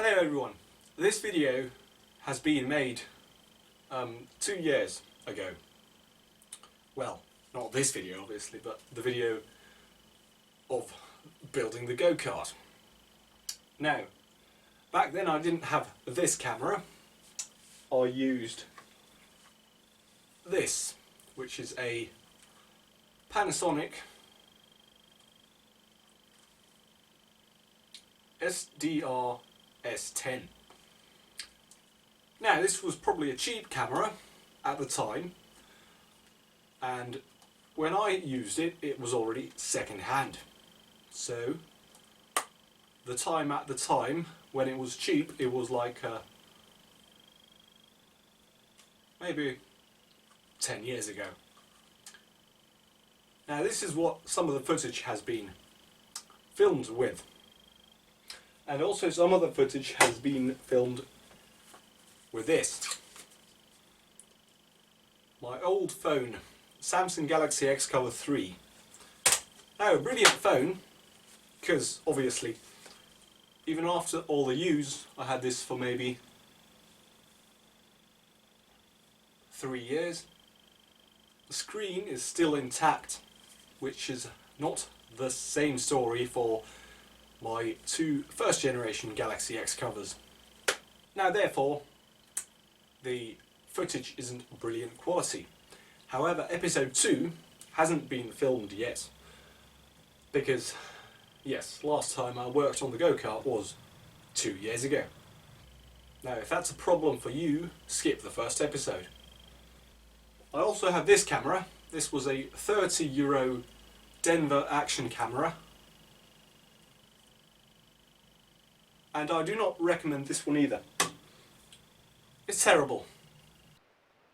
Hello everyone, this video has been made 2 years ago. Well, not this video obviously, but the video of building the go-kart. Now, back then I didn't have this camera. I used this, which is a Panasonic SDR S10. Now, this was probably a cheap camera at the time, and when I used it, it was already second hand. So at the time when it was cheap, it was like maybe 10 years ago. Now, this is what some of the footage has been filmed with. And also some of the footage has been filmed with this. My old phone, Samsung Galaxy X Cover 3. Now, a brilliant phone, because obviously, even after all the use, I had this for maybe 3 years. The screen is still intact, which is not the same story for my two first generation Galaxy X covers. Now, therefore, the footage isn't brilliant quality. However, episode 2 hasn't been filmed yet because, yes, last time I worked on the go-kart was 2 years ago. Now, if that's a problem for you, skip the first episode. I also have this camera. This was a €30 Denver action camera. And I do not recommend this one either. It's terrible.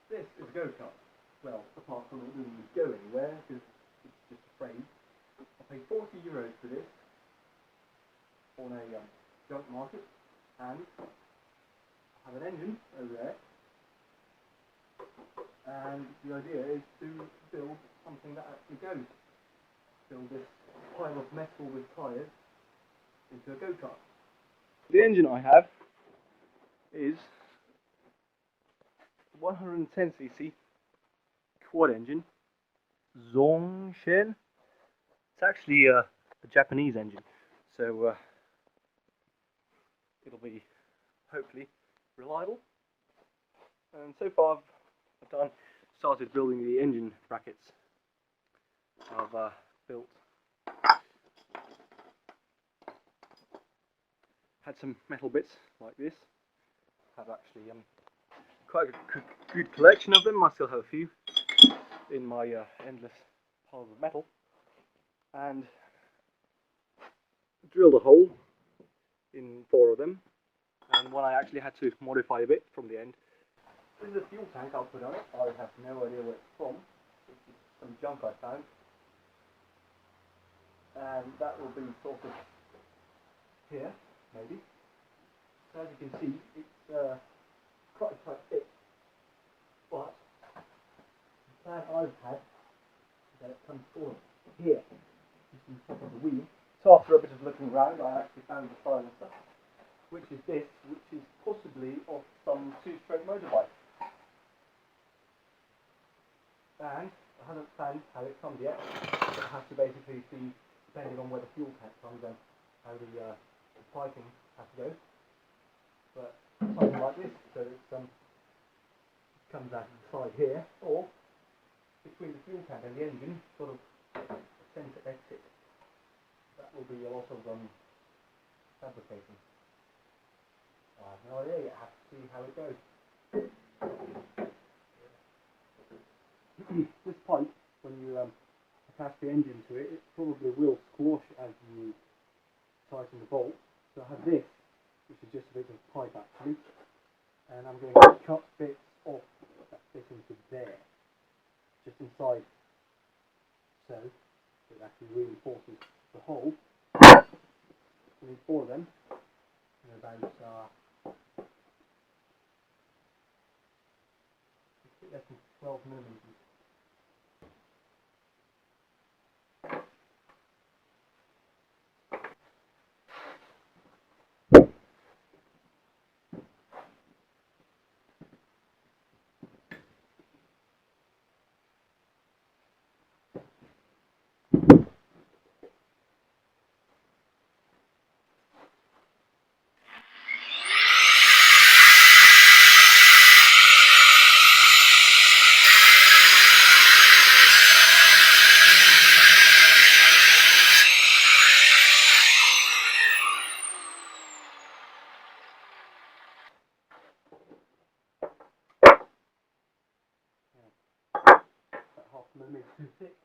This is a go-kart. Well, apart from it doesn't go anywhere because it's just a frame. I paid €40 for this on a junk market, and I have an engine over there. And the idea is to build something that actually goes. Build this pile of metal with tyres into a go-kart. The engine I have is 110cc quad engine, Zongshen. It's actually a Japanese engine, so it'll be hopefully reliable. And so far I've started building the engine brackets. I've built, had some metal bits like this. I've actually quite a good collection of them. I still have a few in my endless piles of metal, and drilled a hole in 4 of them, and one I actually had to modify a bit from the end. This is a fuel tank I'll put on it. I have no idea where it's from. It's some junk I found, and that will be sort of here, maybe. So as you can see, it's quite thick, but the plan I've had is that it comes forward here, just on top of the wheel. So after a bit of looking around, I actually found the style and stuff, which is this, which is possibly of some 2-stroke motorbike. And I haven't planned how it comes yet. I have to basically see, depending on where the fuel tank comes and how the piping has to go. But something like this, so it comes out the side here, or between the fuel tank and the engine, sort of centre exit. That will be a lot of fabrication. I have no idea yet. I have to see how it goes. This pipe, when you attach the engine to it, it probably will squash as you tighten the bolt. So I have this, which is just a bit of pipe actually, and I'm going to cut bits off that fit into there, just inside, so it actually reinforces the hole. We need 4 of them, and about less than 12 millimeters. maybe too thick.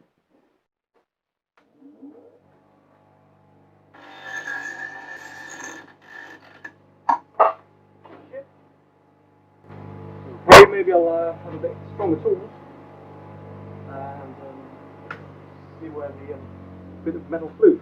Okay, maybe I'll have a bit stronger tools and see where the bit of metal flew.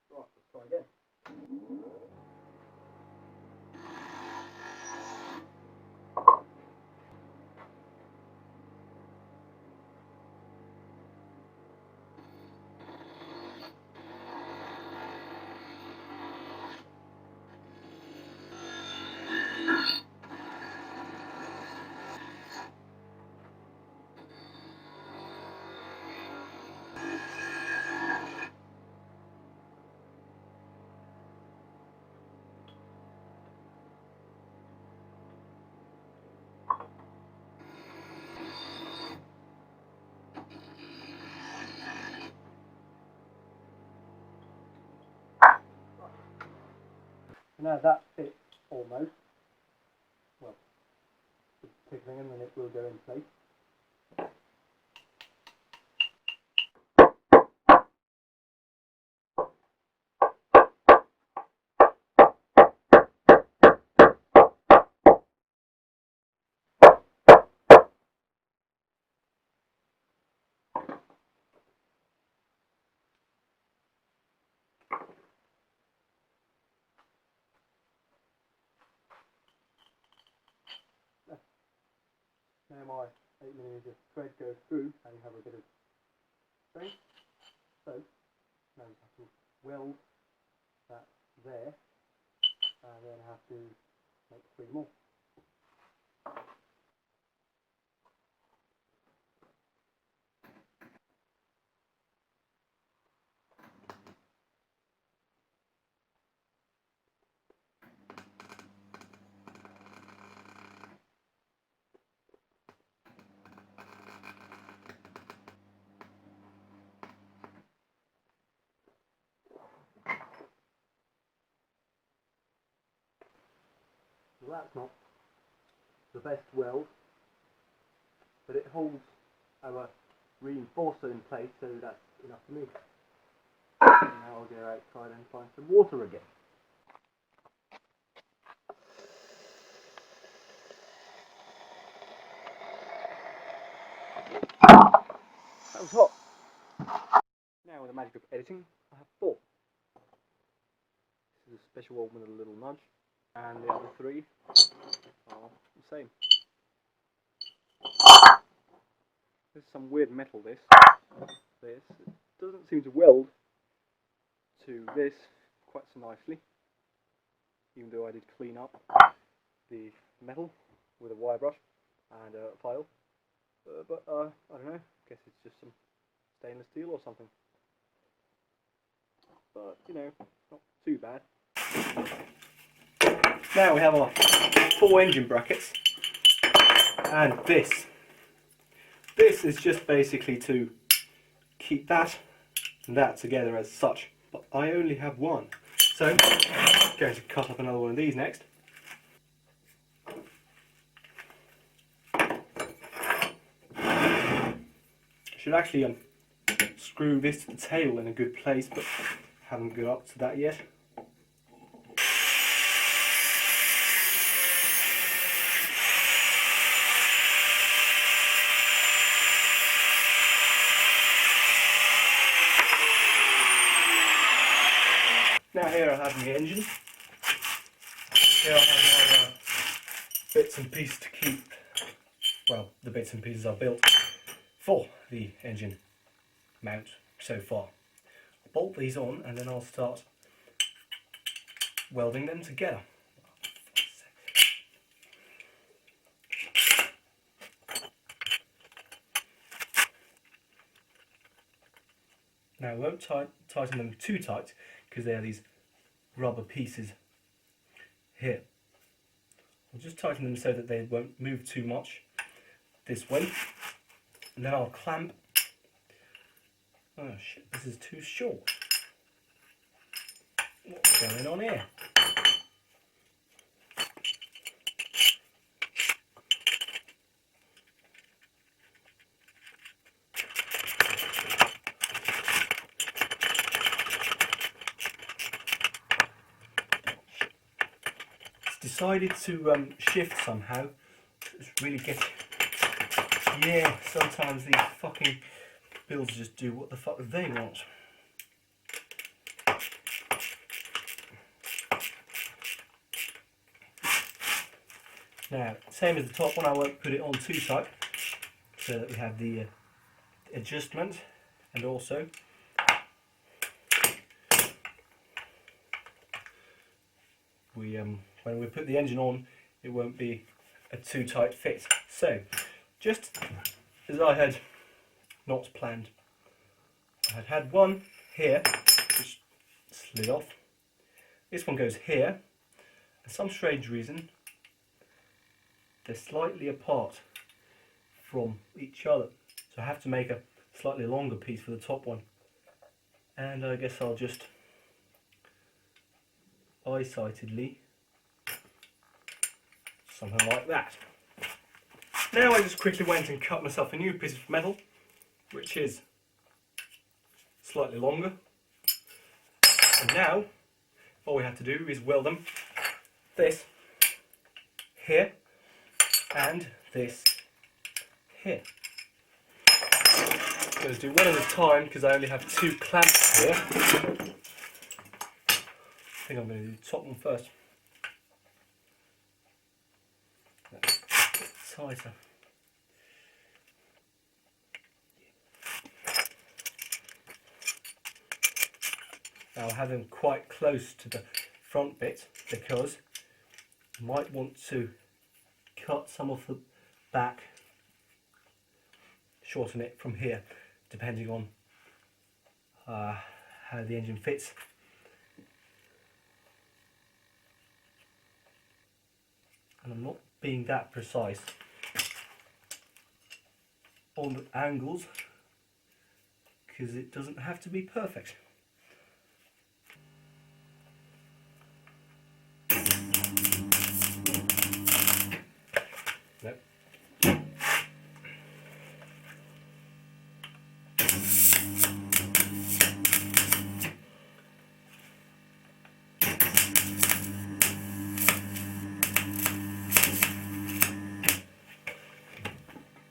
Right, let's try again. Now that fits almost. Well, just tickling and then it will go in place. Now my 8mm thread goes through and you have a bit of strength. So now you have to weld that there and then have to make 3 more. Well, that's not the best weld, but it holds our reinforcer in place, so that's enough for me. And now I'll go outside and find some water again. That was hot. Now with the magic of editing, I have 4. This is a special one with a little nudge, and the other 3 are the same. There's some weird metal this. It doesn't seem to weld to this quite so nicely, even though I did clean up the metal with a wire brush and a file. But I don't know, I guess it's just some stainless steel or something. But, you know, not too bad. Now we have our 4 engine brackets, and this is just basically to keep that and that together as such, but I only have 1, so I'm going to cut up another one of these next. I should actually screw this to the tail in a good place, but haven't got up to that yet. Now here I have my engine. Here I have my bits and pieces to keep, well, the bits and pieces I built for the engine mount so far. I'll bolt these on and then I'll start welding them together. Now I won't tighten them too tight because they are these rubber pieces here. I'll just tighten them so that they won't move too much this way, and then I'll clamp Oh shit, this is too short. What's going on here? It's decided to shift somehow. It's really getting... Yeah, sometimes these fucking builds just do what the fuck they want. Now, same as the top one, I won't put it on too tight, so that we have the adjustment, and also when we put the engine on, it won't be a too tight fit. So, just as I had not planned, I had one here, which slid off. This one goes here. For some strange reason, they're slightly apart from each other. So I have to make a slightly longer piece for the top one. And I guess I'll just eye-sightedly, something like that. Now I just quickly went and cut myself a new piece of metal, which is slightly longer. And now, all we have to do is weld them, this here, and this here. Let's do one at a time because I only have 2 clamps here. I think I'm going to do the top one first. That's a bit tighter. Now I'll have them quite close to the front bit because you might want to cut some of the back, shorten it from here, depending on how the engine fits. And I'm not being that precise on the angles because it doesn't have to be perfect. Nope.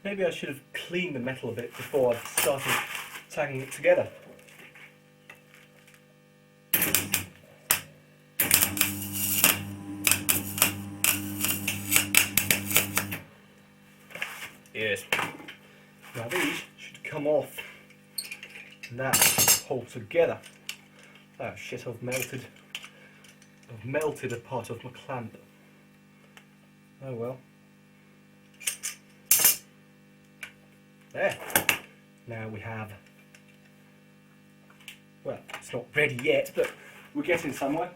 Maybe I should have cleaned the metal a bit before I started tagging it together. Yes. Now these should come off now, hold together. Oh shit, I've melted a part of my clamp. Oh well. There. Now we have, well, it's not ready yet, but we're getting somewhere.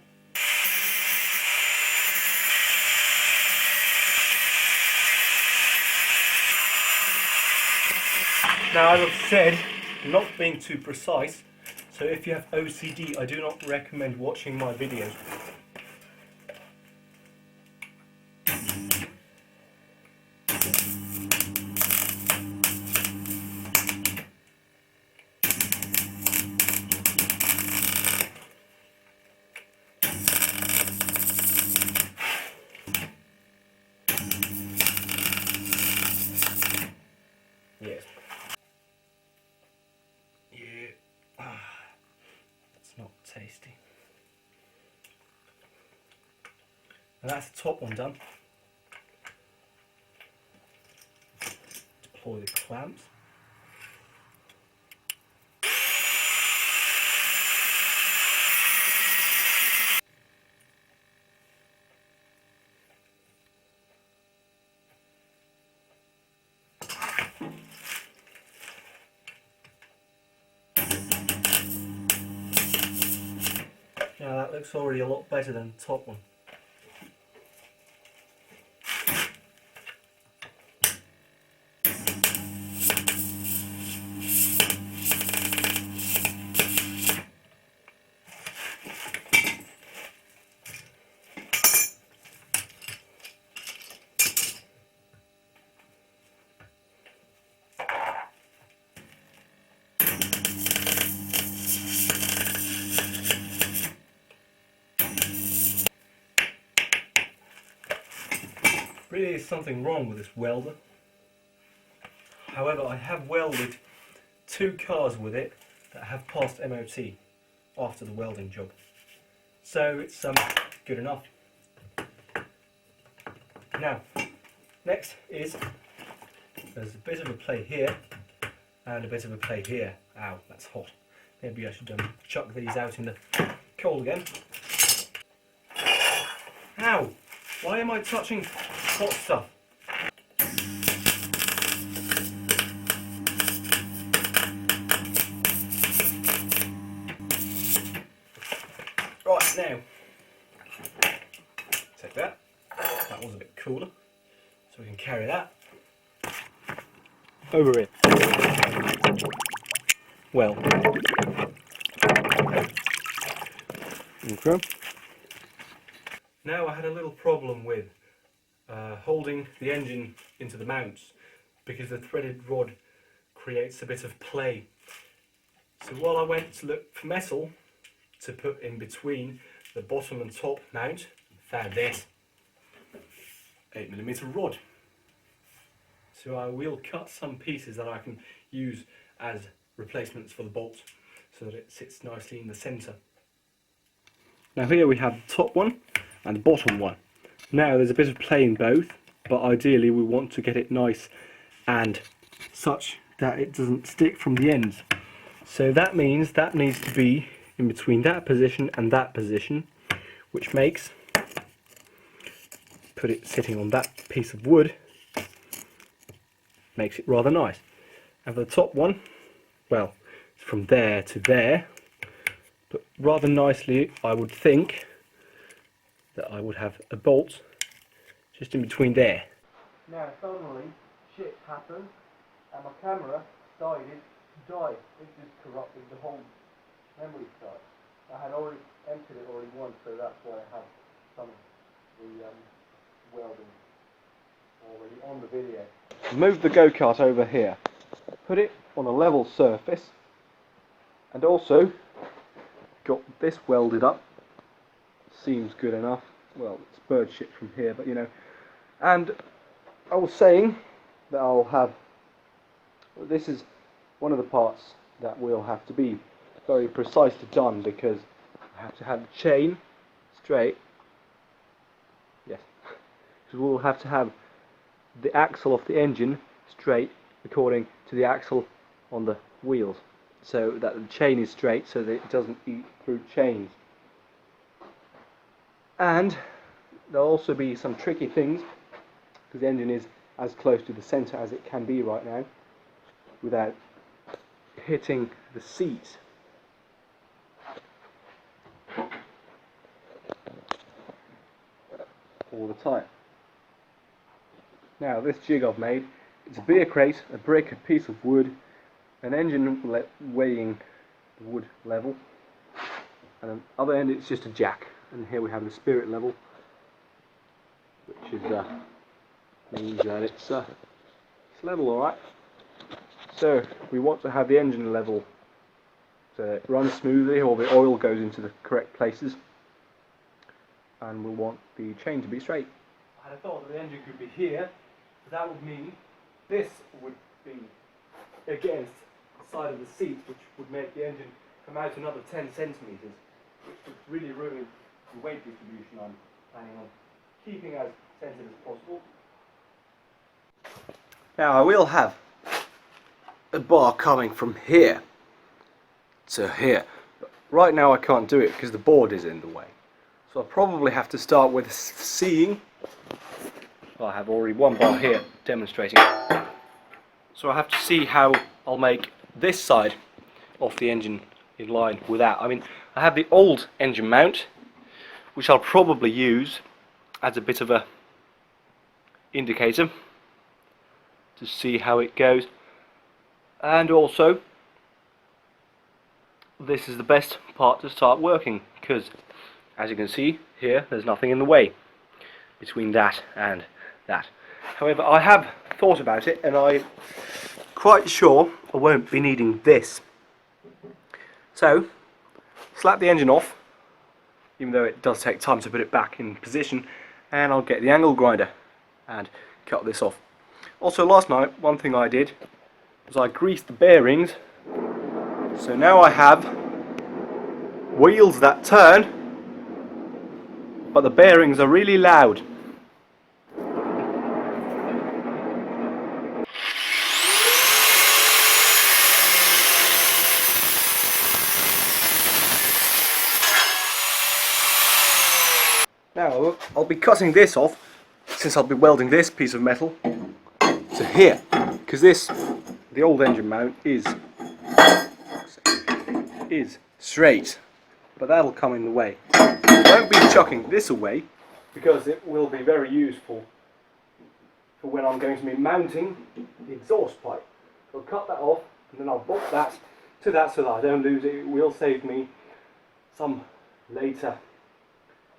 Now, as I've said, not being too precise, so if you have OCD, I do not recommend watching my videos. Yes. Yeah. That's not tasty. And that's the top one done. Deploy the clamps. Now that looks already a lot better than the top one. really is something wrong with this welder. However, I have welded 2 cars with it that have passed MOT after the welding job. So it's good enough. Now, next is, there's a bit of a play here and a bit of a play here. Ow, that's hot. Maybe I should chuck these out in the cold again. Ow! Why am I touching hot stuff? Right, now, take that. That was a bit cooler, so we can carry that over here. Well, okay. Now I had a little problem with holding the engine into the mounts because the threaded rod creates a bit of play. So while I went to look for metal to put in between the bottom and top mount, I found this 8mm rod. So I will cut some pieces that I can use as replacements for the bolt so that it sits nicely in the centre. Now here we have the top one and the bottom one. Now there's a bit of play in both, but ideally we want to get it nice and such that it doesn't stick from the ends. So that means that needs to be in between that position and that position, which makes, put it sitting on that piece of wood, makes it rather nice. And for the top one, well, it's from there to there, but rather nicely I would think that I would have a bolt just in between there. Now suddenly shit happened and my camera decided to die. It just corrupted the whole memory card. I had already emptied it once, so that's why I have some of the welding already on the video. Move the go-kart over here, put it on a level surface, and also got this welded up. Seems good enough. Well, it's bird shit from here, but you know. And I was saying that I'll have, this is one of the parts that will have to be very precisely done because I have to have the chain straight. Yes, because we'll have to have the axle of the engine straight according to the axle on the wheels, so that the chain is straight so that it doesn't eat through chains. And there'll also be some tricky things because the engine is as close to the centre as it can be right now without hitting the seat. All the time. Now this jig I've made, it's a beer crate, a brick, a piece of wood, an engine weighing the wood level, and on the other end it's just a jack. And here we have the spirit level, which is means that it's level, alright. So we want to have the engine level so it runs smoothly, all the oil goes into the correct places, and we want the chain to be straight. I had a thought that the engine could be here, so that would mean this would be against the side of the seat, which would make the engine come out another 10 centimetres, which would really ruin the weight distribution I'm planning on keeping as centred as possible. Now I will have a bar coming from here to here, but right now I can't do it because the board is in the way. So I'll probably have to start with seeing. Well, I have already one bar here demonstrating. So I have to see how I'll make this side of the engine in line with that. I mean, I have the old engine mount, which I'll probably use as a bit of a indicator to see how it goes, and also this is the best part to start working because, as you can see here, there's nothing in the way between that and that. However, I have thought about it and I'm quite sure I won't be needing this. So slap the engine off, even though it does take time to put it back in position, and I'll get the angle grinder and cut this off. Also last night, one thing I did was I greased the bearings, so now I have wheels that turn, but the bearings are really loud. Now I'll be cutting this off, since I'll be welding this piece of metal to here, because the old engine mount is straight, but that'll come in the way. I won't be chucking this away, because it will be very useful for when I'm going to be mounting the exhaust pipe. I'll cut that off and then I'll bolt that to that so that I don't lose it. It will save me some later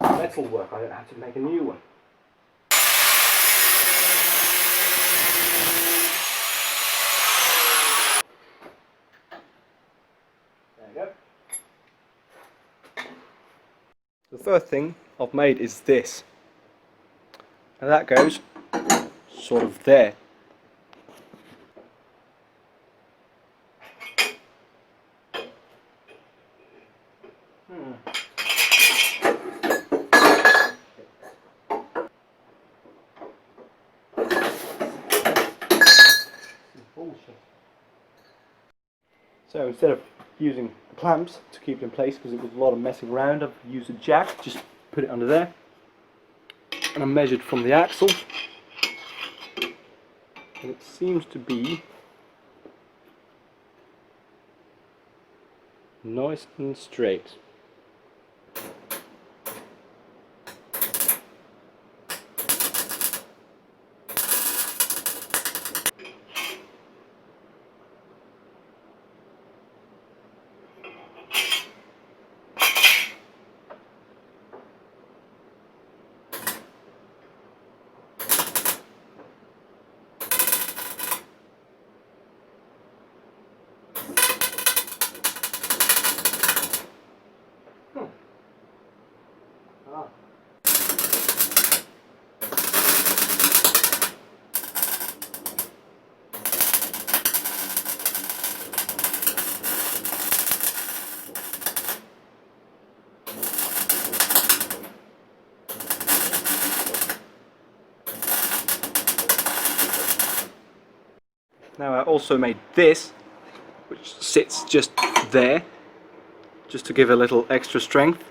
metal work. I don't have to make a new one. There you go. The first thing I've made is this, and that goes sort of there. Bullshit. So instead of using the clamps to keep it in place, because it was a lot of messing around, I've used a jack, just put it under there, and I measured from the axle, and it seems to be nice and straight. Now I also made this, which sits just there, just to give a little extra strength.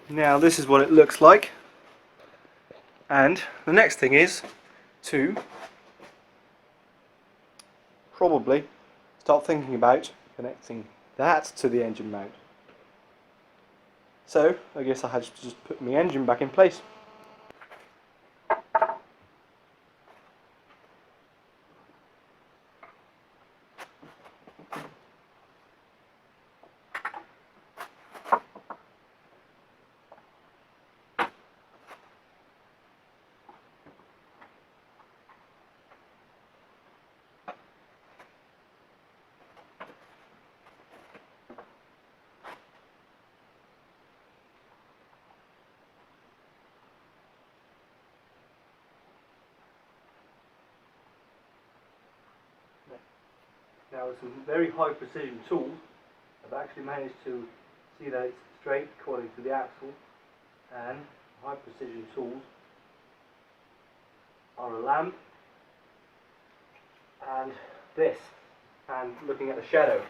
Now this is what it looks like, and the next thing is to probably start thinking about connecting that to the engine mount. So I guess I had to just put my engine back in place. Now with some very high precision tools, I've actually managed to see that it's straight according to the axle, and high precision tools are a lamp and this, and looking at the shadow.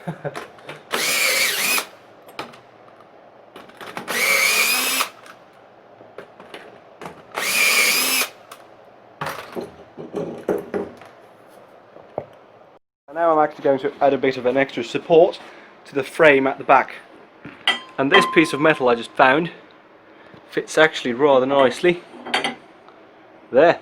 And now I'm actually going to add a bit of an extra support to the frame at the back. And this piece of metal I just found fits actually rather nicely there.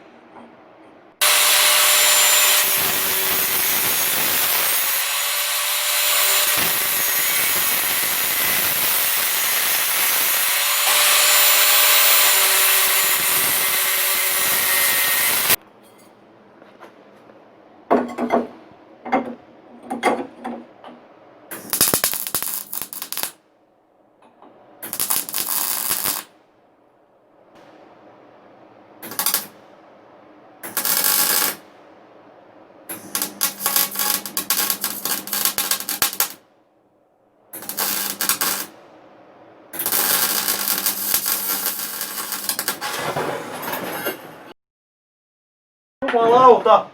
Jumalauta!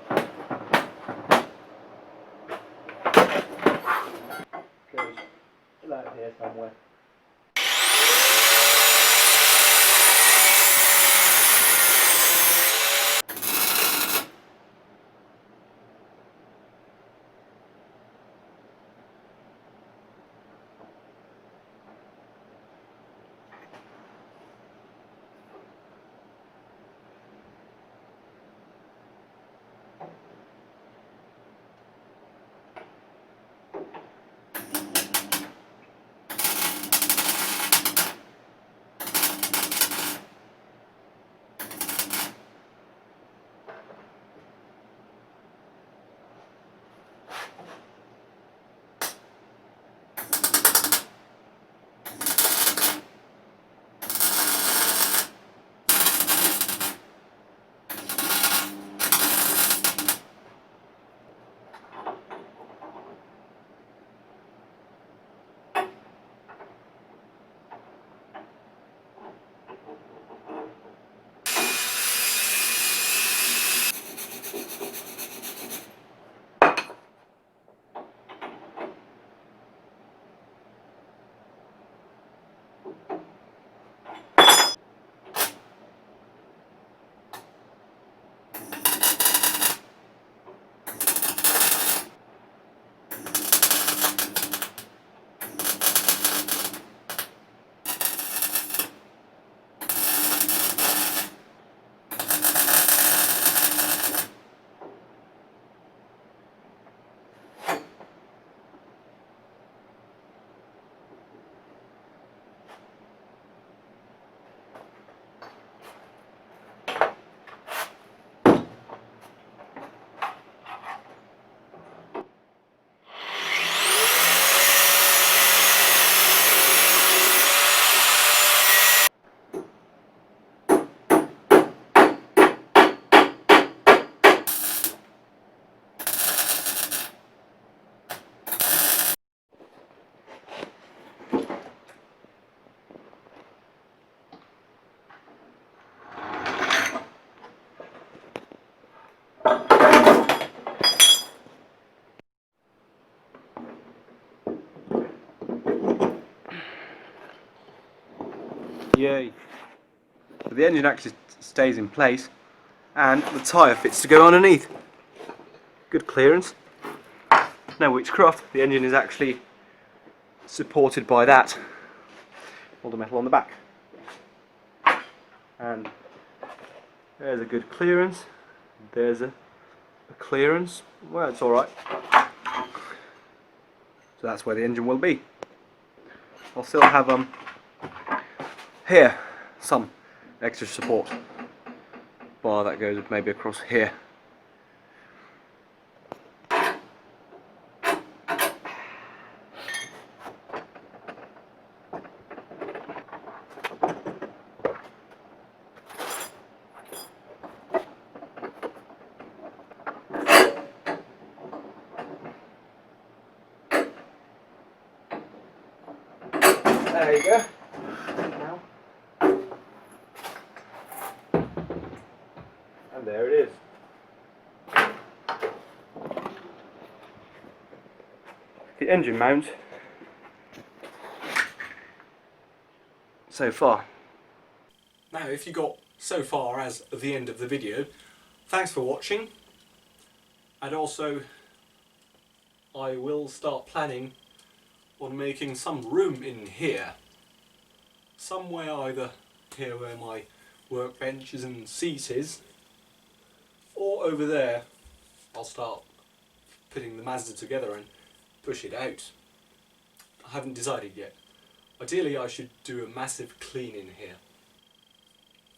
Goes about here somewhere. Yay. So the engine actually stays in place and the tyre fits to go underneath. Good clearance. No witchcraft, the engine is actually supported by that. All the metal on the back. And there's a good clearance. There's a clearance. Well, it's alright. So that's where the engine will be. I'll still have here some extra support bar that goes maybe across here. There you go. Now. And there it is. the engine mount so far. Now, if you got so far as the end of the video, thanks for watching. And also, I will start planning on making some room in here. Somewhere either here where my workbench is and seat is, or over there. I'll start putting the Mazda together and push it out. I haven't decided yet. Ideally I should do a massive clean in here.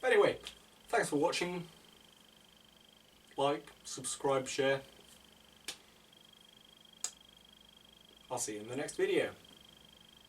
Anyway, thanks for watching. Like, subscribe, share. I'll see you in the next video.